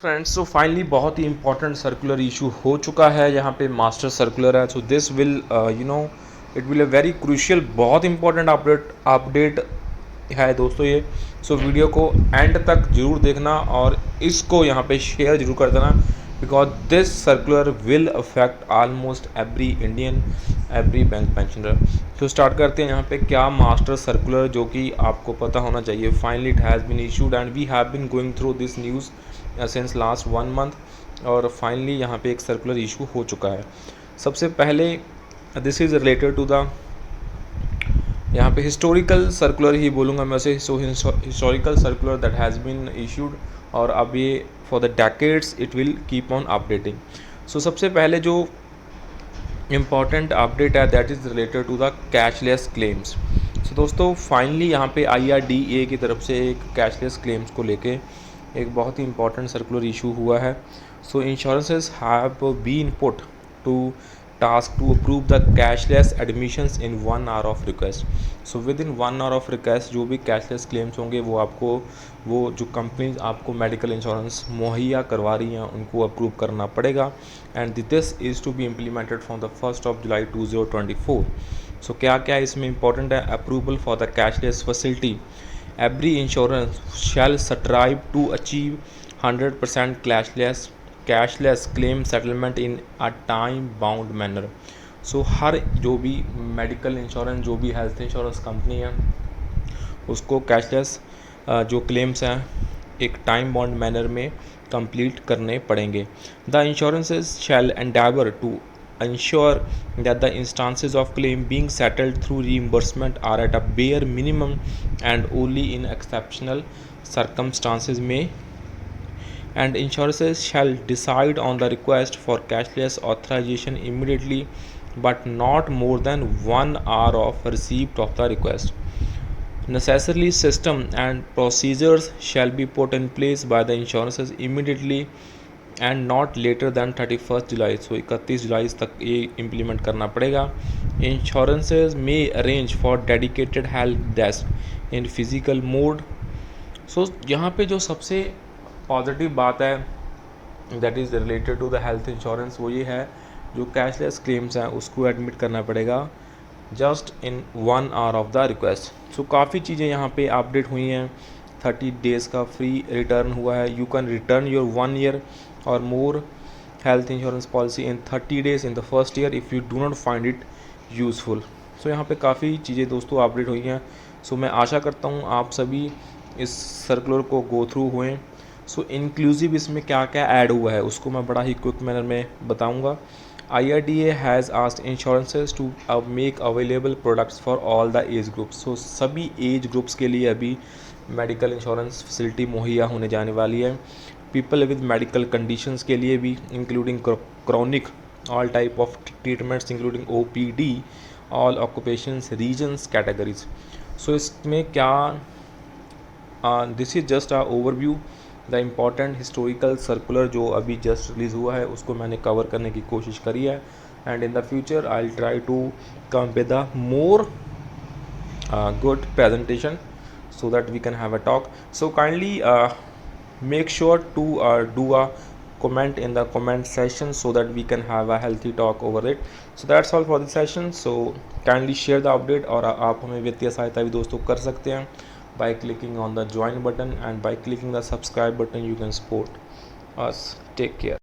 Friends, so finally बहुत ही important circular issue हो चुका है। यहाँ पे मास्टर सर्कुलर है। So this will it will a very crucial, बहुत इंपॉर्टेंट अपडेट है दोस्तों ये। सो वीडियो को एंड तक जरूर देखना और इसको यहाँ पे शेयर जरूर कर देना, because this circular will affect almost every Indian, every bank pensioner. तो स्टार्ट करते हैं यहाँ पे क्या मास्टर सर्कुलर, जो कि आपको पता होना चाहिए। Finally it has been issued and we have been going through this news since last 1 month, और फाइनली यहाँ पे एक सर्कुलर इशू हो चुका है। सबसे पहले this is related to the, यहाँ पे हिस्टोरिकल सर्कुलर ही बोलूँगा मैं उसे। So historical circular that has been issued, और अब ये for the decades it will keep on updating. So सबसे पहले जो इम्पॉर्टेंट अपडेट है that is related to the cashless claims. So दोस्तों फाइनली यहाँ पे IRDA की तरफ से एक कैशलेस क्लेम्स को लेके एक बहुत ही इंपॉर्टेंट सर्कुलर इशू हुआ है। So insurances have been put to task to approve the cashless admissions in 1 hour of request. So within 1 hour of request जो भी कैशलेस क्लेम्स होंगे वो जो कंपनीज आपको मेडिकल इंश्योरेंस मुहैया करवा रही हैं उनको अप्रूव करना पड़ेगा, and this is to be implemented from the 1 July 2024। सो क्या क्या इसमें इंपॉर्टेंट है? Approval for the cashless facility. Every insurance shall strive to achieve 100% cashless claim settlement in a time bound manner. So हर जो भी medical insurance, जो भी health insurance company है, उसको कैशलेस जो क्लेम्स हैं एक टाइम बाउंड मैनर में कंप्लीट करने पड़ेंगे। The insurances shall endeavour to ensure that the instances of claim being settled through reimbursement are at a bare minimum and only in exceptional circumstances may, and insurances shall decide on the request for cashless authorization immediately but not more than 1 hour of receipt of the request. Necessarily system and procedures shall be put in place by the insurances immediately and not later than 31 July. So 31 जुलाई तक ये implement करना पड़ेगा। Insurances में arrange for dedicated help desk in physical mode. So यहाँ पे जो सबसे पॉजिटिव बात है that is related to the health insurance, वो ये है जो कैशलेस क्लेम्स हैं उसको एडमिट करना पड़ेगा just in 1 hour of the request. So काफ़ी चीज़ें यहाँ पे अपडेट हुई हैं। 30 डेज़ का फ्री रिटर्न हुआ है। You can return your 1 year or more health insurance policy in 30 days in the first year if you do not find it useful. So यहाँ पे काफ़ी चीज़ें दोस्तों अपडेट हुई हैं। सो मैं आशा करता हूँ आप सभी इस सर्कुलर को गो थ्रू हुए। सो इंक्लूसिव इसमें क्या क्या ऐड हुआ है उसको मैं बड़ा ही क्विक मैनर में बताऊँगा। IRDA has asked insurances to make available products for all the age groups. So सभी एज ग्रुप्स के लिए अभी मेडिकल इंश्योरेंस फैसिलिटी मुहैया होने जाने वाली है। पीपल विद मेडिकल कंडीशंस के लिए भी, including chronic, all type of treatments including OPD, all occupations, regions, categories. So इसमें क्या, this is just a overview. The important historical circular जो अभी जस्ट रिलीज़ हुआ है उसको मैंने कवर करने की कोशिश करी है, and in the future I will try to come with a more good presentation so that we can have a talk. So kindly make sure to do a comment in the comment section so that we can have a healthy talk over it. So that's all for the session. So kindly share the update, और आप हमें वित्तीय सहायता भी दोस्तों कर सकते हैं by clicking on the join button and by clicking the subscribe button you can support us. Take care.